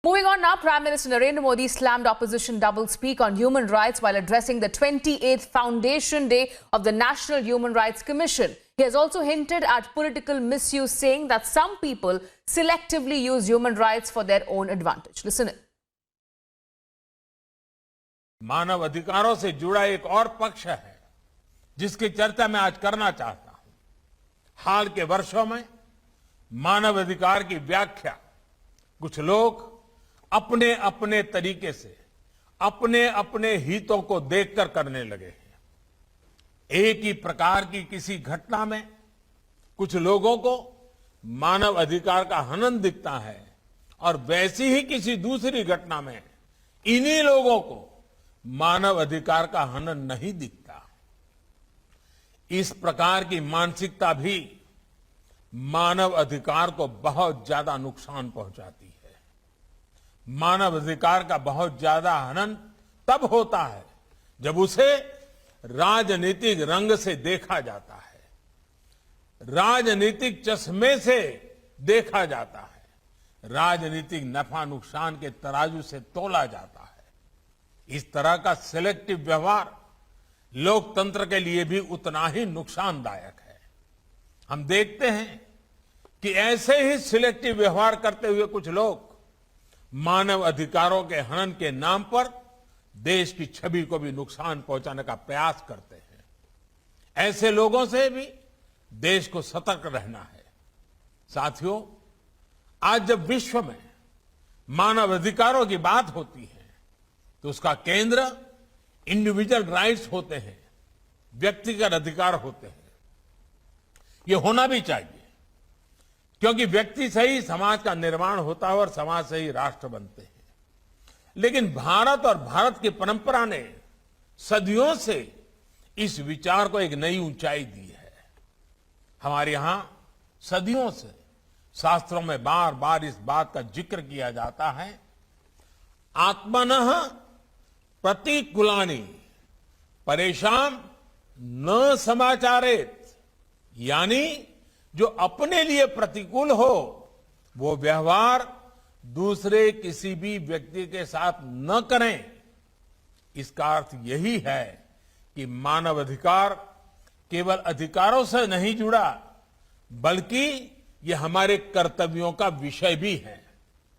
Moving on now, Prime Minister Narendra Modi slammed opposition doublespeak on human rights while addressing the 28th Foundation Day of the National Human Rights Commission. He has also hinted at political misuse, saying that some people selectively use human rights for their own advantage. Listen in. मानव अधिकारों से जुड़ा एक और पक्ष है जिसकी चर्चा मैं आज करना चाहता हूं। हाल के वर्षों में मानव अधिकार की व्याख्या कुछ लोग अपने अपने तरीके से अपने अपने हितों को देखकर करने लगे हैं। एक ही प्रकार की किसी घटना में कुछ लोगों को मानव अधिकार का हनन दिखता है और वैसी ही किसी दूसरी घटना में इन्हीं लोगों को मानव अधिकार का हनन नहीं दिखता। इस प्रकार की मानसिकता भी मानव अधिकार को बहुत ज्यादा नुकसान पहुंचाती है। मानव अधिकार का बहुत ज्यादा हनन तब होता है जब उसे राजनीतिक रंग से देखा जाता है, राजनीतिक चश्मे से देखा जाता है, राजनीतिक नफा नुकसान के तराजू से तोला जाता है। इस तरह का सिलेक्टिव व्यवहार लोकतंत्र के लिए भी उतना ही नुकसानदायक है। हम देखते हैं कि ऐसे ही सिलेक्टिव व्यवहार करते हुए कुछ लोग मानव अधिकारों के हनन के नाम पर देश की छवि को भी नुकसान पहुंचाने का प्रयास करते हैं। ऐसे लोगों से भी देश को सतर्क रहना है। साथियों, आज जब विश्व में मानव अधिकारों की बात होती है तो उसका केंद्र इंडिविजुअल राइट्स होते हैं, व्यक्तिगत अधिकार होते हैं। ये होना भी चाहिए, क्योंकि व्यक्ति से ही समाज का निर्माण होता है और समाज से ही राष्ट्र बनते हैं। लेकिन भारत और भारत की परंपरा ने सदियों से इस विचार को एक नई ऊंचाई दी है। हमारे यहां सदियों से शास्त्रों में बार बार इस बात का जिक्र किया जाता है, आत्मनः प्रतिकूलानि परेशान न समाचारेत, यानी जो अपने लिए प्रतिकूल हो वो व्यवहार दूसरे किसी भी व्यक्ति के साथ न करें। इसका अर्थ यही है कि मानव अधिकार केवल अधिकारों से नहीं जुड़ा, बल्कि ये हमारे कर्तव्यों का विषय भी है।